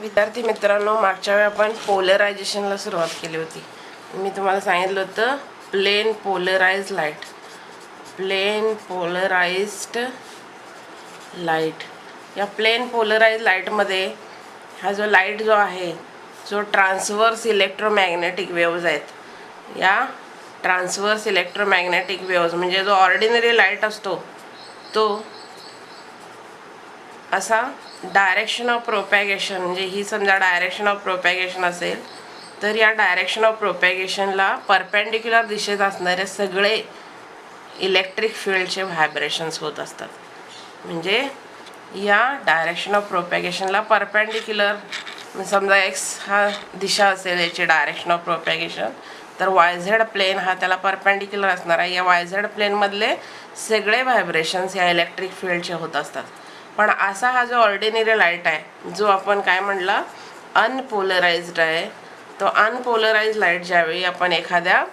विद्यार्थी मित्रांनो, मागच्या वेळी आपण पोलरायझेशनला सुरुवात केली होती. मी तुम्हाला सांगितलं होतं plane polarised light. Plane polarised light, या प्लेन पोलराइज्ड लाईटमध्ये हा जो लाईट जो आहे, जो ट्रान्सवर्स इलेक्ट्रोमॅग्नेटिक वेव्ज आहेत, या ट्रान्सवर्स इलेक्ट्रोमॅग्नेटिक वेव्ज म्हणजे जो ऑर्डिनरी लाईट असतो तो असा डायरेक्शन ऑफ प्रोपॅगेशन, म्हणजे ही समजा डायरेक्शन ऑफ प्रोपॅगेशन असेल तर या डायरेक्शन ऑफ प्रोपॅगेशनला परपेंडिक्युलर दिशेत असणारे सगळे इलेक्ट्रिक फील्डचे व्हायब्रेशन्स होत असतात. म्हणजे या डायरेक्शन ऑफ प्रोपॅगेशनला परपेंडिक्युलर, समजा एक्स हा दिशा असेल याची डायरेक्शन ऑफ प्रोपॅगेशन, तर वाय झेड प्लेन हा त्याला परपेंडिक्युलर असणार आहे. या वाय झेड प्लेनमधले सगळे व्हायब्रेशन्स या इलेक्ट्रिक फील्डचे होत असतात. पण असा हा जो ऑर्डिनरी लाईट आहे, जो आपण काय म्हणला अनपोलराइज्ड आहे, तो अनपोलराइज्ड लाईट ज्यावेळी आपण एखाद्या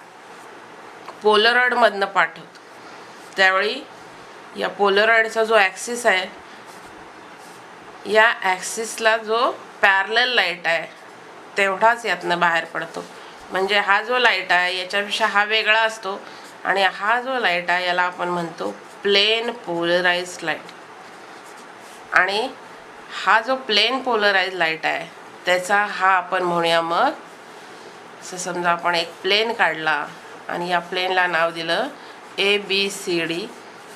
पोलरॉइडमधनं पाठवतो त्यावेळी या पोलरॉइडचा जो ॲक्सिस आहे, या ॲक्सिसला जो पॅरलल लाईट आहे तेवढाच यातनं बाहेर पडतो. म्हणजे हा जो लाईट आहे याच्यापेक्षा हा वेगळा असतो, आणि हा जो लाईट आहे याला आपण म्हणतो प्लेन पोलराइज्ड लाईट. आणि हा जो प्लेन पोलराइज्ड लाईट आहे त्याचा हा आपण म्हणूया, मग असं समजा आपण एक प्लेन काढला आणि या प्लेनला नाव दिलं ABCD,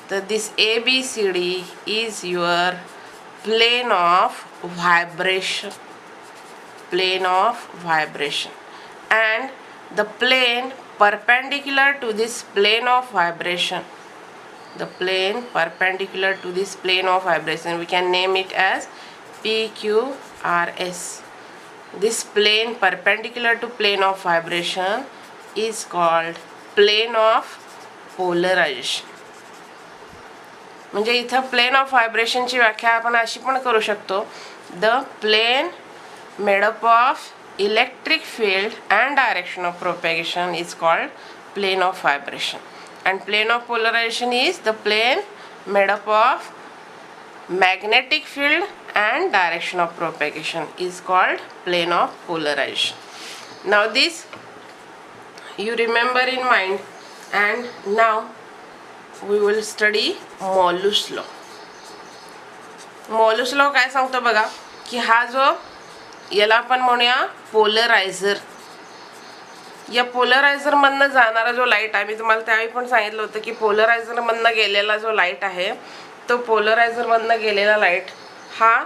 तर this ABCD is your plane of vibration. Plane of vibration and the plane perpendicular to this plane of vibration, the plane perpendicular to this plane of vibration, we can name it as PQRS. This plane perpendicular to plane of vibration is called plane of polarization. म्हणजे इथं plain of व्हायब्रेशनची व्याख्या आपण अशी पण करू शकतो, the plane made up of electric field and direction of propagation is called plane of vibration, and plane of polarization is the plane made up of magnetic field and direction of propagation is called plane of polarization. Now this you remember in mind, and now we will study Moore's law. Moore's law काय सांगतो बघा, की हा जो याला आपण म्हणूया पोलरायझर, या पोलरायझर मधनं जाणारा जो लाईट आहे, मी तुम्हाला त्यावेळी पण सांगितलं होतं की पोलरायझर मधनं गेलेला जो लाईट आहे, तो पोलरायझर मधनं गेलेला लाईट हा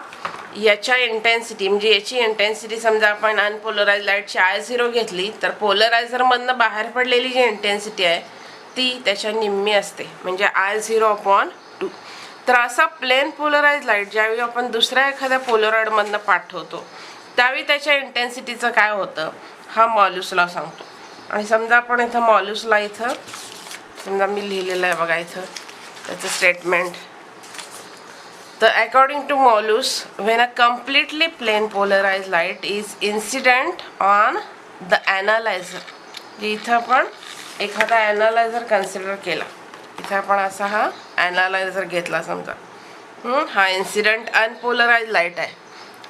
याच्या इंटेन्सिटी, म्हणजे याची इंटेन्सिटी समजा आपण अनपोलराइज्ड लाईटची I0 घेतली तर पोलरायझर मधनं बाहेर पडलेली जी इंटेन्सिटी आहे ती त्याच्या निम्मी असते, म्हणजे I0/2. तर असा प्लेन पोलराइज्ड लाईट ज्यावेळी आपण दुसऱ्या एखाद्या पोलरॉइड मधनं पाठवतो त्यावेळी त्याच्या इंटेन्सिटीचं काय होतं हा मॉल्यूस लॉ सांगतो. आणि समजा आपण इथं मॉल्यूस लॉ इथं समजा मी लिहिलेलं आहे बघा इथं त्याचं स्टेटमेंट. तर according to Malus, when a completely plane polarised light is incident on the analyser, इथं आपण एखादा ॲनालायझर कन्सिडर केला, इथं आपण असा हा ॲनालायझर घेतला समजा, हा इन्सिडेंट अनपोलराइज्ड लाईट आहे,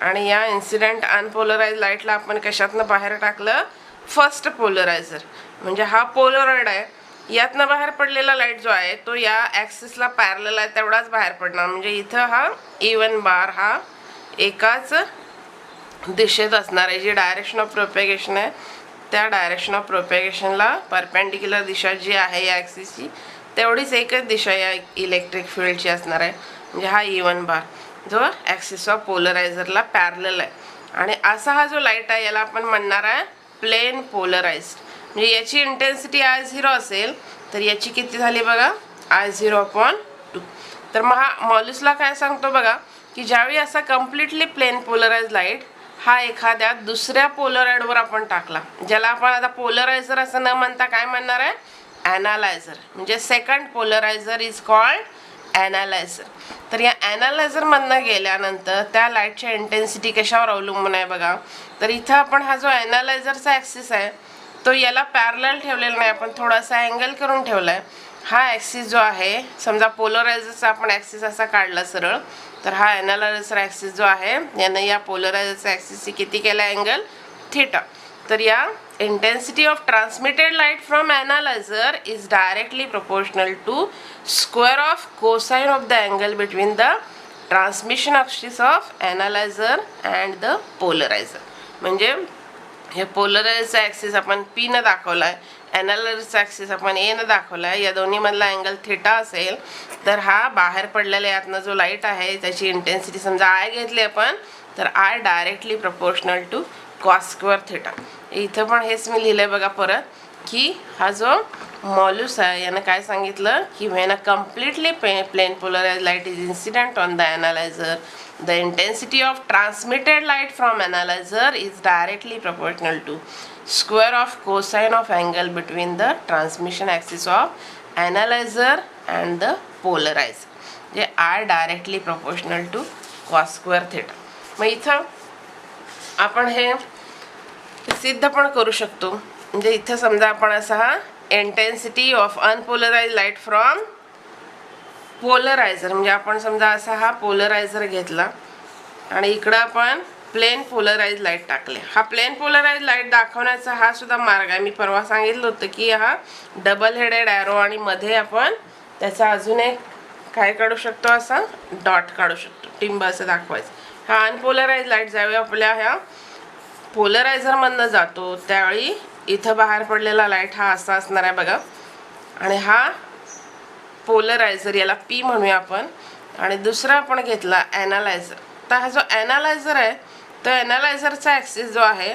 आणि या इन्सिडेंट अनपोलराइज्ड लाईटला आपण कशातनं बाहेर टाकलं, फर्स्ट पोलरायझर, म्हणजे हा पोलरॉइड आहे, यातनं बाहेर पडलेला लाईट जो आहे तो या ॲक्सिसला पॅरलल आहे तेवढाच बाहेर पडणार. म्हणजे इथं हा E1 बार हा एकाच दिशेत असणार आहे, जी डायरेक्शन ऑफ प्रोपॅगेशन आहे त्या डायरेक्शन ऑफ प्रोपॅगेशनला परपेंडिक्युलर दिशा जी आहे या ॲक्सिसची तेवढीच एकच दिशा या इलेक्ट्रिक फील्डची असणार आहे. म्हणजे हा E1 बार जो ॲक्सिस ऑफ पोलरायझरला पॅरलल आहे, आणि असा हा जो लाईट आहे याला आपण म्हणणार आहे प्लेन पोलराइज्ड. म्हणजे याची इंटेन्सिटी I0 असेल तर याची किती झाली बघा, I0/2. तर मग हा मॉल्यूसला काय सांगतो बघा, की ज्यावेळी असा कम्प्लिटली प्लेन पोलराइज्ड लाईट हा एखाद्या दुसऱ्या पोलरॉइडवर आपण टाकला, ज्याला आपण आता पोलरायझर असं न म्हणता काय म्हणणार आहे, ॲनालायझर, म्हणजे सेकंड पोलरायझर इज कॉल्ड ॲनालायझर. तर या ॲनालायझरमधनं गेल्यानंतर त्या लाईटच्या इंटेन्सिटी कशावर अवलंबून आहे बघा, तर इथं आपण हा जो ॲनालायझरचा ॲक्सिस आहे तो याला पॅरलल ठेवलेला नाही, आपण थोडासा अँगल करून ठेवला आहे, हा ॲक्सिस जो आहे, समजा पोलरायझरचा आपण ॲक्सिस असा काढला सरळ, तर हा ॲनालायझरचा ॲक्सिस जो आहे यानं या पोलरायझरचा ॲक्सिसची किती केला अँगल थीटा. तर या intensity of transmitted light from analyser is directly proportional to square of cosine of the angle between the transmission axis of analyser and the polariser. म्हणजे हे पोलरायझरचा ॲक्सिस आपण पी न दाखवला आहे, ॲनालायझरचा ॲक्सिस आपण ए न दाखवला आहे. या दोन्हीमधला अँगल थीटा असेल तर हा बाहेर पडलेल्या यातनं जो लाईट आहे त्याची इंटेन्सिटी समजा आय घेतली आपण, तर I directly proportional to cos square theta. इथं पण हेच मी लिहिलं आहे बघा परत, की हा जो मॉल्यूस आहे यानं काय सांगितलं की when a completely plane polarised light is incident on the analyser, the intensity of transmitted light from analyzer is directly proportional to square of cosine of angle between the transmission axis of analyzer and the polarizer. जे are directly proportional to cos square theta. मग इथं आपण हे सिद्ध पण करू शकतो. म्हणजे इथं समजा आपण असा हा intensity of unpolarised light from polariser, म्हणजे आपण समजा असा हा पोलरायझर घेतला आणि इकडं आपण प्लेन पोलराइज लाईट टाकले. हा प्लेन पोलराइज लाईट दाखवण्याचा हा सुद्धा मार्ग आहे. मी परवा सांगितलं होतं की हा डबल हेडेड ॲरो आणि मध्ये आपण त्याचा अजून एक काय काढू शकतो, असा डॉट काढू शकतो, टिंब असं दाखवायचं. हा अनपोलराइज लाईट ज्यावेळी आपल्या ह्या पोलरायझरमधनं जातो त्यावेळी इथं बाहेर पडलेला लाईट हा असा असणार आहे बघा, आणि हा पोलरायझर याला पी म्हणूया आपण, आणि दुसरा आपण घेतला ॲनालायझर. तर हा जो ॲनालायझर आहे तो ॲनालायझरचा ॲक्सिस जो आहे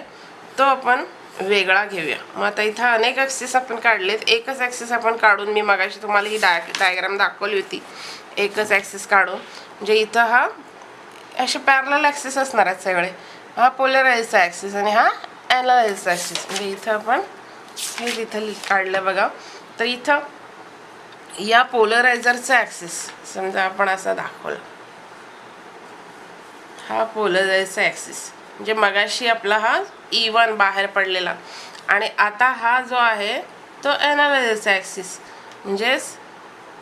तो आपण वेगळा घेऊया. मग आता इथं अनेक ॲक्सिस आपण काढलेत, एकच ॲक्सिस आपण काढून, मी मगाशी तुम्हाला ही डायग्राम दाखवली होती, एकच ॲक्सिस काढून, म्हणजे इथं हा असे पॅरलल ॲक्सिस असणार आहेत सगळे. हा पोलराइजचा ॲक्सिस आणि हा ॲनालायझरचा ॲक्सिस. म्हणजे इथं आपण हे तिथं काढलं बघा. तर इथं या पोलरायझरचा ॲक्सिस समजा आपण असा दाखवला, हा पोलरायझरचा ॲक्सिस म्हणजे मगाशी आपला हा E1 बाहेर पडलेला, आणि आता हा जो आहे तो ॲनालायझरचा ॲक्सिस. म्हणजेच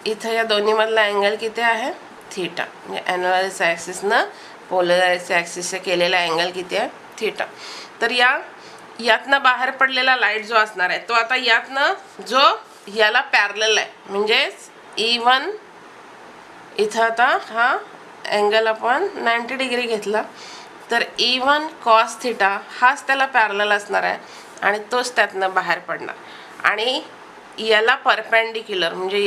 इथं या दोन्हीमधला अँगल किती आहे थीटा. म्हणजे ॲनालायझरचा ॲक्सिसनं पोलरायझरच्या ॲक्सिसचा केलेला अँगल किती आहे थीटा. तर यातनं बाहेर पडलेला लाईट जो असणार आहे तो आता यातनं जो याला पॅरलल आहे, म्हणजेच E1 इथं आता हा अँगल आपण 90 डिग्री घेतला, तर E1 कॉस थिटा हाच त्याला पॅरलल असणार आहे आणि तोच त्यातनं बाहेर पडणार. आणि याला परपेंडिक्युलर म्हणजे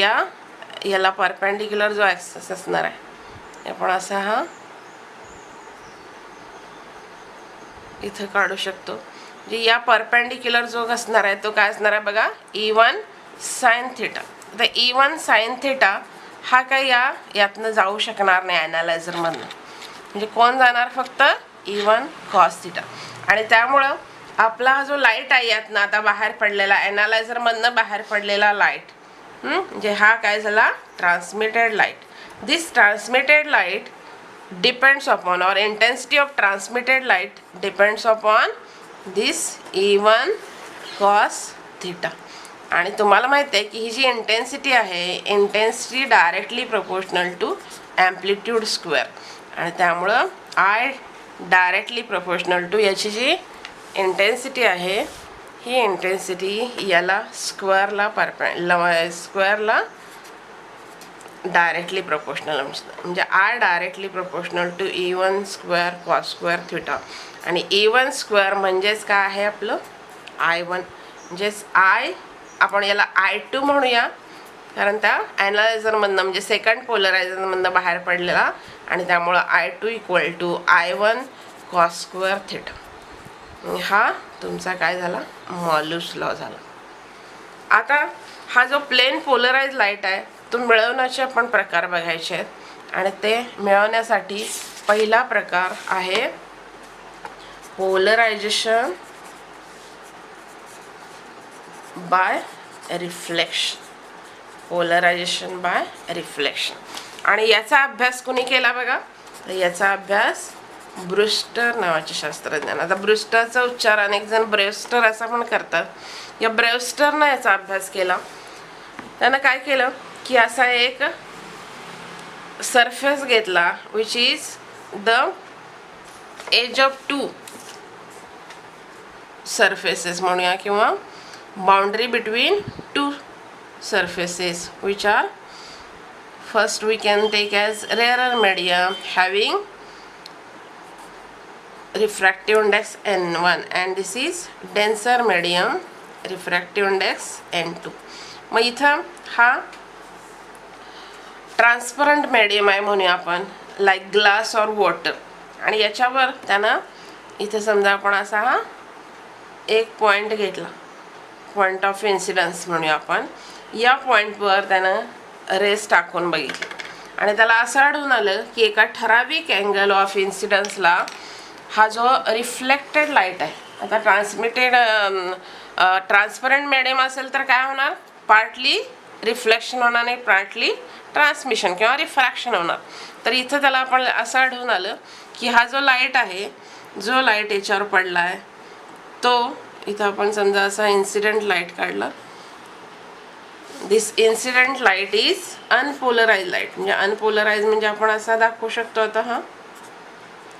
याला परपेंडिक्युलर जो ॲक्सिस असणार आहे आपण असा हा इथं काढू शकतो. म्हणजे या परपेंडिक्युलर जो असणार आहे तो काय असणार आहे बघा, E1 साइन थिटा. तर E1 साइन थिटा हा काय यातनं जाऊ शकणार नाही ॲनालायझरमधनं. म्हणजे कोण जाणार, फक्त E1 कॉस थिटा. आणि त्यामुळं आपला हा जो लाईट आहे यातनं आता बाहेर पडलेला ॲनालायझरमधनं बाहेर पडलेला लाईट, म्हणजे हा काय झाला transmitted light. This transmitted light depends upon, और intensity of transmitted light depends upon this E1 cos theta. आणि तुम्हाला माहिती आहे की ही जी इंटेन्सिटी आहे, intensity directly proportional to amplitude square, आणि त्यामुळं आय डायरेक्टली प्रोपोर्शनल टू याची जी इंटेन्सिटी आहे ही इंटेन्सिटी याला स्क्वेअरला स्क्वेअरला डायरेक्टली प्रोपोर्शनल, म्हणजे I directly proportional to E1 square cos square theta. आणि E1 स्क्वेअर म्हणजेच काय आहे आपलं I1, म्हणजेच आय आपण याला I2 म्हणूया, कारण त्या ॲनालायझरमधनं म्हणजे सेकंड पोलरायझरमधनं बाहेर पडलेला, आणि त्यामुळं I2 equal to I1 cos square theta. हा तुमचा काय झाला मॉल्यूस लॉ झाला. आता हा जो प्लेन पोलराइज लाईट आहे तो मिळवण्याचे आपण प्रकार बघायचे आहेत, आणि ते मिळवण्यासाठी पहिला प्रकार आहे polarisation by reflection. Polarisation by reflection. आणि याचा अभ्यास कुणी केला बघा, तर याचा अभ्यास ब्रूस्टर नावाचे शास्त्रज्ञान. आता ब्रूस्टरचा उच्चार अनेक जण ब्रेवस्टर असा पण करतात. या ब्रेवस्टरनं याचा अभ्यास केला. त्यानं काय केलं की असा एक सरफेस घेतला which is the edge of two surfaces म्हणूया किंवा boundary between two surfaces which are first we can take as rarer medium having refractive index n1 and this is denser medium refractive index n2. मग इथं हा transparent medium आहे म्हणूया आपण like glass और water आणि याच्यावर त्यानं इथं समजा आपण असा हा एक पॉइंट घेतला पॉइंट ऑफ इन्सिडन्स म्हणूया आपण या पॉइंटवर त्यानं रेस टाकून बघितले आणि त्याला असं आढळून आलं की एका ठराविक अँगल ऑफ इन्सिडन्सला हा जो रिफ्लेक्टेड लाईट आहे आता ट्रान्सपरंट मीडियम असेल तर काय होणार पार्टली रिफ्लेक्शन होणार नाही पार्टली ट्रान्समिशन किंवा रिफ्रॅक्शन होणार तर इथं त्याला आपण असं आढळून आलं की हा जो लाईट आहे जो लाईट याच्यावर पडला आहे तो इथं आपण समजा असा इन्सिडेंट लाईट काढला this incident light is unpolarised light म्हणजे अनपोलराइज म्हणजे आपण असा दाखवू शकतो आता हा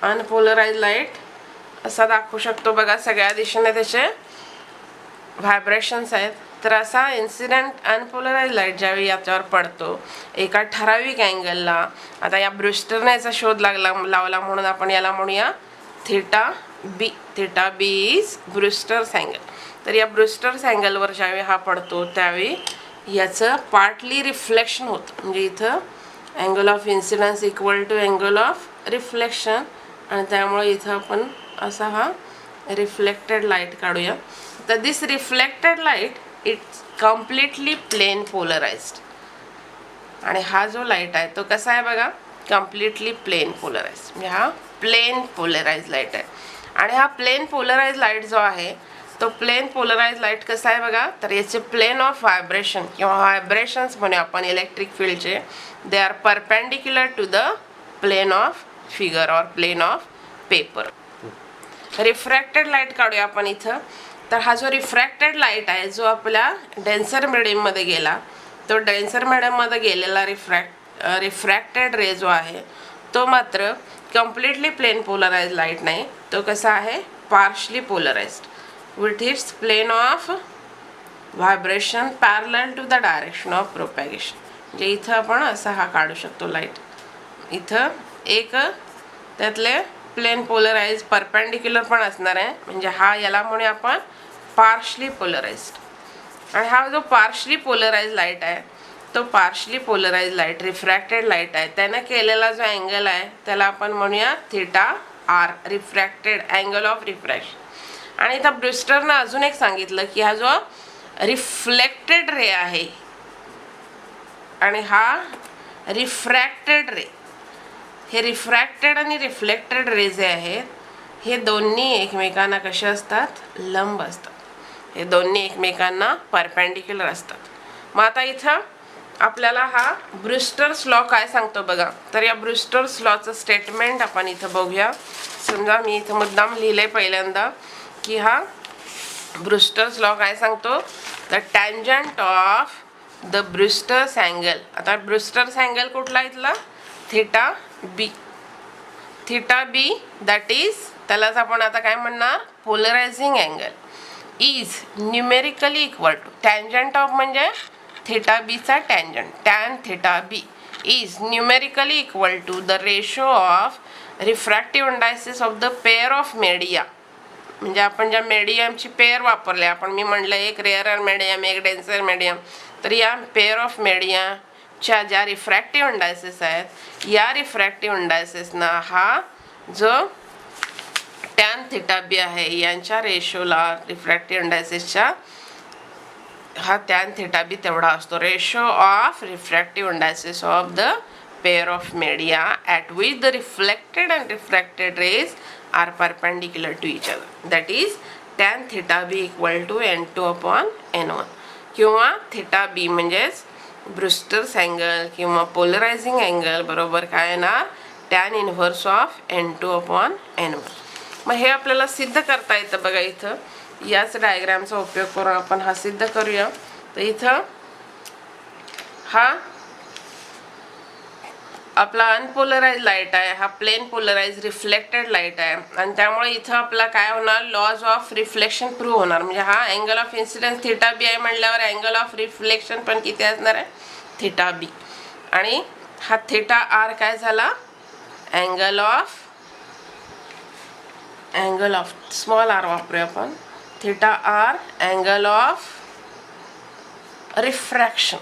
अनपोलराइज लाईट असा दाखवू शकतो बघा सगळ्या दिशेने त्याचे व्हायब्रेशन्स आहेत तर असा इन्सिडेंट अनपोलराइज लाईट ज्यावेळी याच्यावर पडतो एका ठराविक अँगलला आता या ब्रुस्टरने याचा शोध लावला म्हणून आपण याला म्हणूया थीटा बी इज ब्रुस्टर्स अँगल तर या ब्रुस्टर्स अँगलवर ज्यावेळी हा पडतो त्यावेळी याचं पार्टली रिफ्लेक्शन होतं म्हणजे इथं angle of incidence equal to angle of reflection आणि त्यामुळे इथं आपण असा हा रिफ्लेक्टेड लाईट काढूया तर this reflected light it's completely plane polarised आणि हा जो लाईट आहे तो कसा आहे बघा कम्प्लिटली प्लेन पोलराइज्ड म्हणजे हा प्लेन पोलराइज लाईट आहे आणि हा प्लेन पोलराइज लाईट जो आहे तो प्लेन पोलराइज लाईट कसा आहे बघा तर याचे प्लेन ऑफ व्हायब्रेशन किंवा व्हायब्रेशन्स म्हणूया आपण इलेक्ट्रिक फील्डचे they are perpendicular to the plane of figure or plane of paper refracted light काढूया आपण इथं तर हा जो रिफ्रॅक्टेड लाईट आहे जो आपल्या डेन्सर मीडियममध्ये गेला तो डेन्सर मीडियममध्ये गेलेला रिफ्रॅक्टेड रे जो आहे तो मात्र कम्प्लिटली प्लेन पोलराइज लाईट नाही तो कसा आहे partially polarised with its plane of vibration parallel to the direction of propagation म्हणजे इथं आपण असा हा काढू शकतो लाईट इथं एक त्यातले प्लेन पोलराइज परपेंडिक्युलर पण असणार आहे म्हणजे हा याला म्हणूया आपण पार्शली पोलराइज्ड आणि हा जो पार्शली पोलराइज लाईट आहे तो partially polarise light refracted light आहे त्यानं केलेला जो अँगल आहे त्याला आपण म्हणूया theta R refracted angle of refraction आणि इथं ब्रुस्टरनं अजून एक सांगितलं की हा जो रिफ्लेक्टेड रे आहे आणि हा रिफ्रॅक्टेड रे हे रिफ्रॅक्टेड आणि रिफ्लेक्टेड रे जे आहेत हे दोन्ही एकमेकांना कसे असतात लंब असतात हे दोन्ही एकमेकांना परपेंडिक्युलर असतात मग आता इथं आपल्याला हा ब्रुस्टर्स लॉ काय सांगतो बघा तर या ब्रुस्टर्स लॉचं स्टेटमेंट आपण इथं बघूया समजा मी इथं मुद्दाम लिहिलंय पहिल्यांदा की हा ब्रुस्टर्स लॉ काय सांगतो the tangent of the Brewster's angle आता ब्रुस्टर्स अँगल कुठला इथला थीटा बी दॅट इज त्यालाच आपण आता काय म्हणणार polarising angle is numerically equal to tangent of म्हणजे थीटा बीचा tangent tan theta B is numerically equal to the ratio of refractive indices of the pair of media म्हणजे आपण ज्या मीडियमची पेअर वापरले आपण मी म्हणलं एक रेअरर मीडियम एक डेन्सर मीडियम तर या पेअर ऑफ मीडियाच्या ज्या रिफ्रॅक्टिव्ह इंडायसिस आहेत या रिफ्रॅक्टिव्ह इंडायसिसना हा जो टॅन थीटा बी आहे यांच्या रेशोला रिफ्रॅक्टिव्ह इंडायसिसच्या हा टॅन थीटा बी तेवढा असतो ratio of refractive indices of the pair of media at which the reflected and refracted rays are perpendicular to each other that is tan theta b equal to n2 upon n1 किंवा theta b म्हणजेच ब्रुस्टर्स angle किंवा पोलरायझिंग angle बरोबर काय येणार tan inverse of n2 upon n1 मग हे आपल्याला सिद्ध करता येतं बघा इथं याच डायग्रामचा उपयोग करून आपण हा सिद्ध करूया तर इथं हा आपला अनपोलराइज लाईट आहे, हा प्लेन पोलराइज रिफ्लेक्टेड लाईट आहे आणि त्यामुळे इथं आपला काय होणार, लॉज ऑफ रिफ्लेक्शन प्रूव्ह होणार. म्हणजे हा अँगल ऑफ इन्सिडन्स थिटा बी आहे म्हणल्यावर अँगल ऑफ रिफ्लेक्शन पण किती असणार आहे, थिटा बी. आणि हा थिटा आर काय झाला, अँगल ऑफ स्मॉल आर वापरूया आपण, theta r angle of refraction.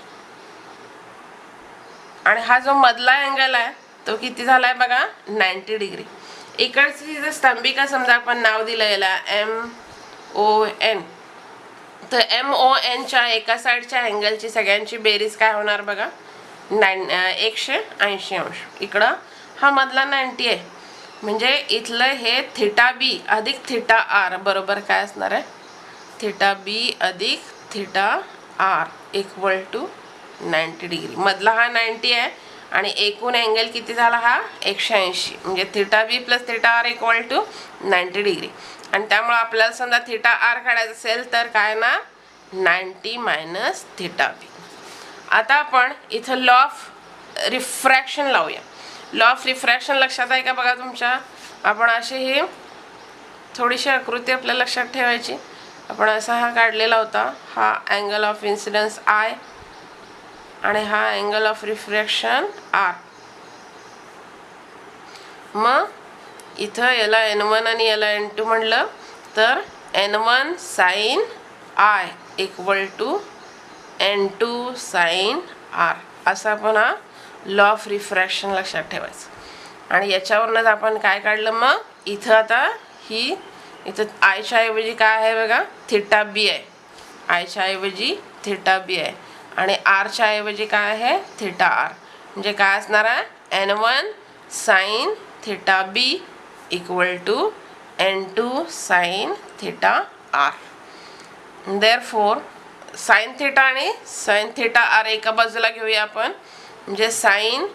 आणि हा जो मधला अँगल आहे तो किती झालाय बघा, 90 डिग्री. इकडची जर स्तंभिका समजा आपण नाव दिलं याला MON, तर MON च्या एका साईडच्या अँगलची सगळ्यांची बेरीज काय होणार बघा, 180 अंश. इकडं हा मधला 90 आहे, म्हणजे इथलं हे थिटा बी अधिक थिटा आर बरोबर काय असणार आहे, थिटा बी अधिक theta r equal to 90 degree. मधला हा 90 आहे आणि एकूण अँगल किती झाला हा 180, म्हणजे theta b plus theta r equal to 90 degree. आणि त्यामुळे आपल्याला समजा थिटा आर काढायचं असेल तर काय ना 90 मायनस थिटा बी. आता आपण इथं लॉ ऑफ रिफ्रॅक्शन लावूया. लॉ ऑफ रिफ्रॅक्शन लक्षात आहे का बघा तुमच्या. आपण अशी ही थोडीशी आकृती आपल्या लक्षात ठेवायची. आपण असा हा काढलेला होता, हा अँगल ऑफ इन्सिडन्स आय आणि हा अँगल ऑफ रिफ्रॅक्शन आर. मग इथं याला N1 आणि याला N2 म्हणलं तर N1 sine i equal to N2 sine r, असा आपण हा लॉ ऑफ रिफ्रॅक्शन लक्षात ठेवायचं. आणि याच्यावरूनच आपण काय काढलं, मग इथं आता ही इथं आयच्या ऐवजी काय आहे बघा, थिटा बी आहे. आयच्या ऐवजी थिटा बी आहे आणि आरच्या ऐवजी काय आहे, थिटा आर. म्हणजे काय असणार आहे, N1 sine theta B equal to N2 sine theta r. Therefore sine theta आणि साइन थिटा आर एका बाजूला घेऊया आपण, म्हणजे sine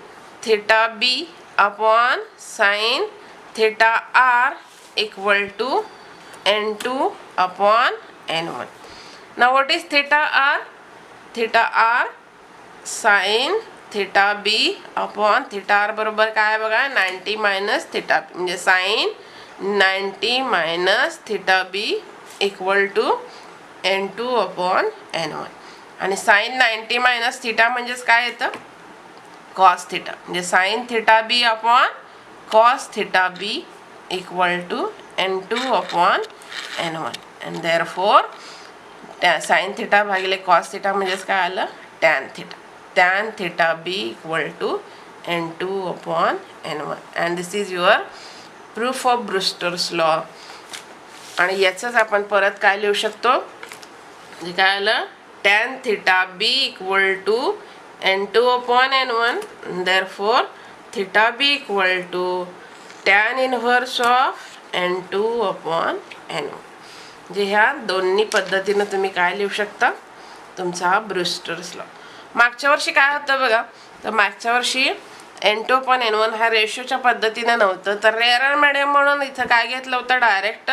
theta B upon sine theta r equal to N2 upon N1. Now what is theta r? Theta r sin theta b upon theta r बरोबर काय आहे बघा, 90 मायनस थिटा बी, म्हणजे sine 90 minus theta B equal to N2 upon N1. आणि sine 90 minus theta म्हणजेच काय येतं, cos theta. म्हणजे sine theta B upon cos theta B equal to N2 upon N1. And therefore sine theta भागिले cos theta म्हणजेच काय आलं, tan theta. Tan theta B equal to N2 upon N1. And this is your proof of Brewster's law. आणि याचंच आपण परत काय लिहू शकतो, म्हणजे काय आलं, tan theta B equal to N2 upon N1. Therefore theta B equal to tan inverse of N2 upon N1. म्हणजे ह्या दोन्ही पद्धतीनं तुम्ही काय लिहू शकता, तुमचा हा ब्रुस्टर्स लॉ. मागच्या वर्षी काय होतं बघा, तर मागच्या वर्षी N2 अपॉन N1 हा रेशोच्या पद्धतीनं नव्हतं, तर एअर मीडियम म्हणून इथं काय घेतलं होतं, डायरेक्ट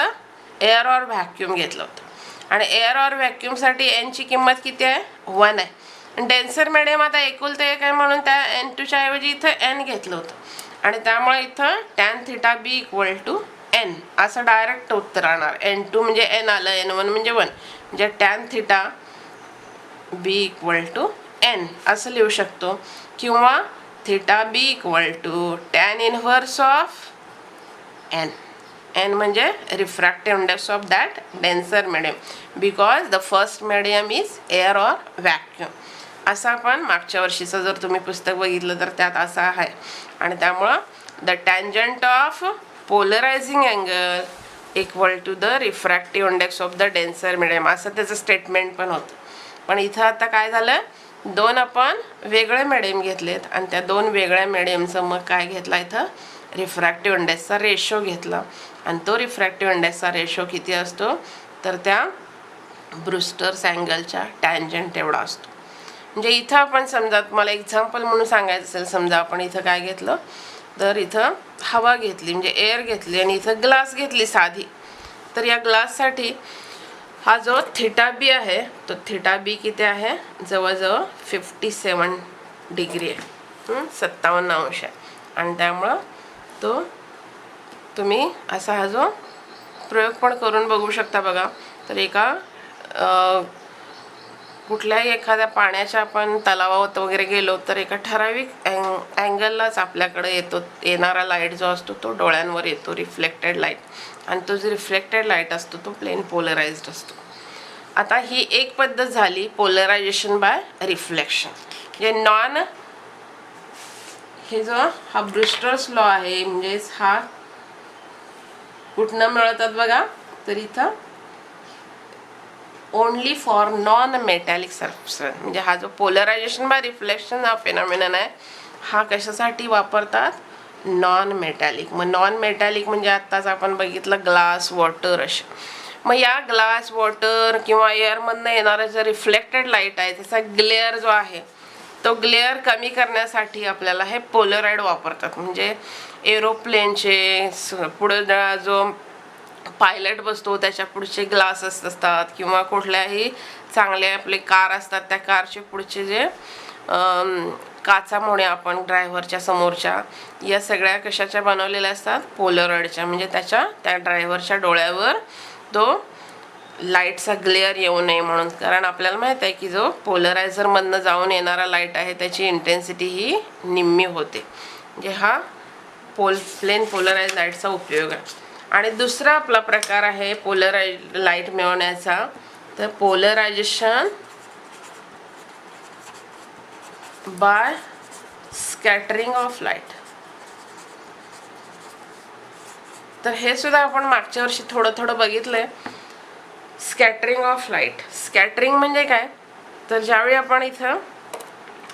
एअर ऑर व्हॅक्यूम घेतलं होतं. आणि एअर ऑर व्हॅक्यूमसाठी Nची किंमत किती आहे, 1 आहे. आणि डेन्सर मीडियम आता एकुलते एक आहे म्हणून त्या N2च्या ऐवजी इथं N घेतलं होतं. आणि त्यामुळे इथं tan theta B equal to N असं डायरेक्ट उत्तर राहणार. N2 म्हणजे N आलं, N1 म्हणजे 1, म्हणजे tan theta B equal to N असं लिहू शकतो. किंवा theta B equal to tan inverse of N. N म्हणजे refractive index of that denser medium, because the first medium is air or vacuum. असं आपण मागच्या वर्षीचं जर तुम्ही पुस्तक बघितलं तर त्यात असं आहे. आणि त्यामुळं the tangent of polarising angle equal to the refractive index of the denser medium असं त्याचं स्टेटमेंट पण होतं. पण इथं आता काय झालं, दोन आपण वेगळे मीडियम घेतलेत आणि त्या दोन वेगळ्या मीडियमचं मग काय घेतला, इथं रिफ्रॅक्टिव्ह इंडेक्सचा रेशो घेतला. आणि तो रिफ्रॅक्टिव्ह इंडेक्सचा रेशो किती असतो, तर त्या ब्रुस्टर्स अँगलच्या टँजंट एवढा असतो. म्हणजे इथं आपण समजा तुम्हाला एक्झाम्पल म्हणून सांगायचं असेल, समजा आपण इथं काय घेतलं, तर इथं हवा घेतली म्हणजे एअर घेतली आणि इथं ग्लास घेतली साधी. तर या ग्लाससाठी हा जो थिटा बी आहे तो थिटा बी किती आहे, जवळजवळ 57 डिग्री आहे, 57 अंश आहे. आणि त्यामुळं तो तुम्ही असा हा जो प्रयोग पण करून बघू शकता बघा. तर एका कुठल्याही एखाद्या पाण्याच्या आपण तलावात वगैरे गेलो तर एका ठराविक अँगललाच आपल्याकडे येणारा लाईट जो असतो तो डोळ्यांवर येतो, रिफ्लेक्टेड लाईट. आणि तो जो रिफ्लेक्टेड लाईट असतो तो प्लेन पोलराइज्ड असतो. आता ही एक पद्धत झाली पोलरायझेशन बाय रिफ्लेक्शन. म्हणजे हे जो हा ब्रुस्टर्स लॉ आहे, म्हणजेच हा कुठनं मिळतात बघा, तर इथं only for non metallic substance. म्हणजे हा जो पोलरायझेशन बाय रिफ्लेक्शन हा फेनॉमेनन आहे, हा कशासाठी वापरतात, नॉन मेटॅलिक. मग नॉन मेटॅलिक म्हणजे आत्ताच आपण बघितलं ग्लास, वॉटर असे. मग या ग्लास, वॉटर किंवा एअरमधनं येणारा जो रिफ्लेक्टेड लाईट आहे त्याचा ग्लेअर जो आहे तो ग्लेअर कमी करण्यासाठी आपल्याला हे पोलराइड वापरतात. म्हणजे एरोप्लेनचे पुढे जो पायलट बसतो त्याच्या पुढचे ग्लास असतात, किंवा कुठल्याही चांगले आपले कार असतात त्या कारचे पुढचे जे काचा म्हणूया आपण ड्रायव्हरच्या समोरच्या, या सगळ्या कशाच्या बनवलेल्या असतात, पोलराइडच्या. म्हणजे त्या ड्रायव्हरच्या डोळ्यावर तो लाईटचा ग्लेअर येऊ नये म्हणून. कारण आपल्याला माहित आहे की जो पोलरायझरमधनं जाऊन येणारा लाईट आहे त्याची इंटेन्सिटी ही निम्मी होते. म्हणजे हा प्लेन पोलराइज लाईटचा उपयोग आहे. आणि दुसरा आपला प्रकार आहे पोलराइज लाईट मिळवण्याचा, तर polarisation by scattering of light. तर हे सुद्धा आपण मागच्या वर्षी थोडं बघितलंय. Scattering of light. स्कॅटरिंग म्हणजे काय, तर ज्यावेळी आपण इथं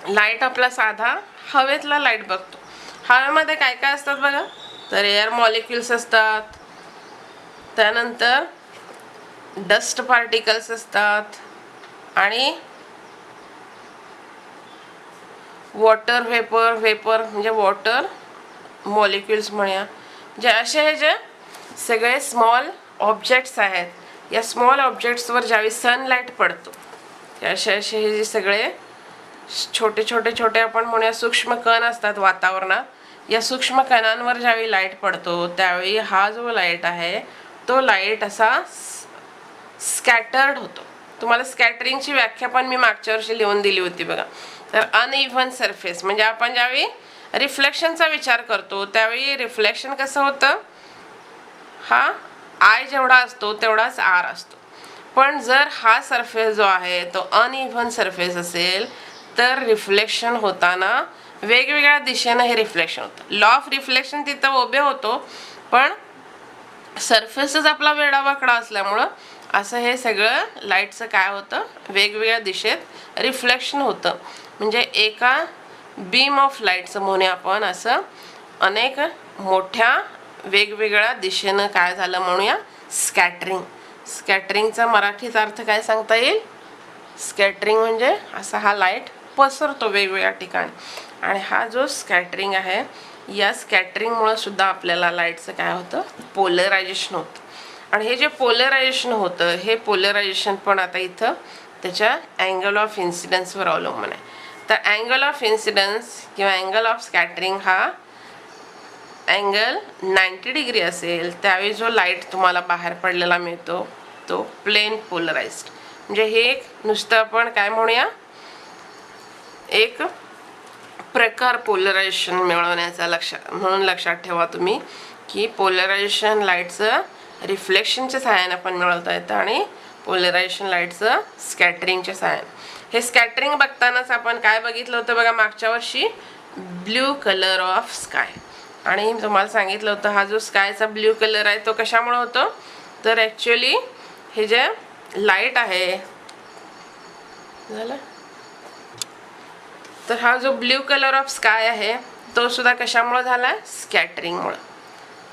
लाईट आपला साधा हवेतला लाईट बघतो, हवेमध्ये काय काय असतात बघा, तर एअर मॉलिक्युल्स असतात, त्यानंतर डस्ट पार्टिकल्स असतात, आणि वॉटर व्हेपर म्हणजे वॉटर मॉलिक्युल्स म्हणूया. जे असे हे जे सगळे स्मॉल ऑब्जेक्ट्स आहेत, या स्मॉल ऑब्जेक्ट्सवर ज्यावेळी सनलाईट पडतो, असे हे जे सगळे छोटे आपण म्हणूया सूक्ष्म कण असतात वातावरणात, या सूक्ष्म कणांवर ज्यावेळी लाईट पडतो त्यावेळी हा जो लाईट आहे तो लाईट असा स्कॅटर्ड होतो. तुम्हाला स्कॅटरिंगची व्याख्या पण मी मागच्या वर्षी लिहून दिली होती बघा. तर अनइव्हन सरफेस म्हणजे आपण ज्यावेळी रिफ्लेक्शनचा विचार करतो त्यावेळी रिफ्लेक्शन कसं होतं, हा आय जेवढा असतो तेवढाच आर असतो. पण जर हा सरफेस जो आहे तो अनइव्हन सरफेस असेल तर रिफ्लेक्शन होताना वेगवेगळ्या दिशेनं हे रिफ्लेक्शन होतं. लॉ ऑफ रिफ्लेक्शन तिथं उभे होतो, पण सरफेसच आपला वेडावाकडा असल्यामुळं असं हे सगळं लाईटचं काय होतं, वेगवेगळ्या दिशेत रिफ्लेक्शन होतं. म्हणजे एका बीम ऑफ लाईटचं म्हणूया आपण असं अनेक मोठ्या वेगवेगळ्या दिशेनं काय झालं म्हणूया, स्कॅटरिंग. स्कॅटरिंगचा मराठीत अर्थ काय सांगता येईल, स्कॅटरिंग म्हणजे असा हा लाईट पसरतो वेगवेगळ्या ठिकाणी. आणि हा जो स्कॅटरिंग आहे, या स्कॅटरिंगमुळं सुद्धा आपल्याला लाईटचं काय होतं, पोलरायझेशन होतं. आणि हे जे पोलरायझेशन होतं हे पोलरायझेशन पण आता इथं त्याच्या अँगल ऑफ इन्सिडन्सवर अवलंबून आहे. तर अँगल ऑफ इन्सिडन्स किंवा अँगल ऑफ स्कॅटरिंग हा अँगल 90 डिग्री असेल त्यावेळी जो लाईट तुम्हाला बाहेर पडलेला मिळतो तो प्लेन पोलराइज्ड. म्हणजे हे एक नुसतं आपण काय म्हणूया, एक प्रकार पोलरायझेशन मिळवण्याचा म्हणून लक्षात ठेवा तुम्ही की पोलरायझेशन लाईटचं रिफ्लेक्शनच्या सहाय्याने पण मिळवता येतं आणि पोलरायझेशन लाईटचं स्कॅटरिंगच्या सहाय्याने. हे स्कॅटरिंग बघतानाच आपण काय बघितलं होतं बघा मागच्या वर्षी, ब्ल्यू कलर ऑफ स्काय. आणि तुम्हाला सांगितलं होतं हा जो स्कायचा ब्ल्यू कलर आहे तो कशामुळे होतो, तर ॲक्च्युअली हे जे लाईट आहे झालं, तर हा जो ब्ल्यू कलर ऑफ स्काय आहे तो सुद्धा कशामुळे झाला, स्कॅटरिंगमुळे.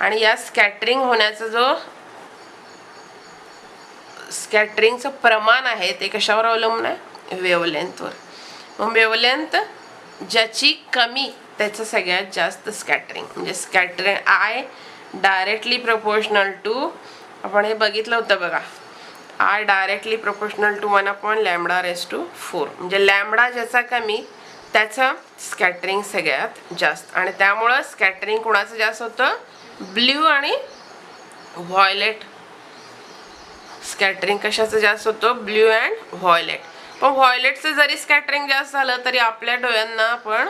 आणि या स्कॅटरिंग होण्याचा जो स्कॅटरिंगचं प्रमाण आहे ते कशावर अवलंबून आहे, वेवलेंथवर. मग वेवलेंथ ज्याची कमी त्याचं सगळ्यात जास्त स्कॅटरिंग. म्हणजे scattering i directly proportional to, आपण हे बघितलं होतं बघा, आर डायरेक्टली प्रोपोर्शनल टू 1/λ⁴. म्हणजे लॅम्बडा ज्याचा कमी त्याचं स्कॅटरिंग सगळ्यात जास्त, आणि त्यामुळं स्कॅटरिंग कोणाचं जास्त होतं, ब्ल्यू आणि व्हायलेट. स्कॅटरिंग कशाचं जास्त होतं, ब्ल्यू अँड व्हायलेट. पण व्हायलेटचं जरी स्कॅटरिंग जास्त झालं तरी आपल्या डोळ्यांना पण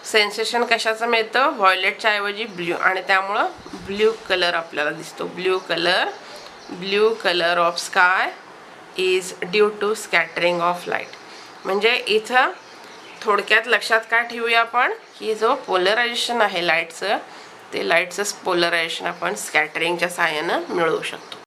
सेन्सेशन कशाचं मिळतं, व्हायलेटच्या ऐवजी ब्ल्यू, आणि त्यामुळं ब्ल्यू कलर आपल्याला दिसतो. Blue colour of sky is due to scattering of light. म्हणजे इथं थोडक्यात लक्षात काय ठेवूया आपण, की जो पोलरायझेशन आहे लाईटचं, ते लाईटचं पोलरायझेशन आपण स्कॅटरिंगच्या सहाय्यानं मिळवू शकतो.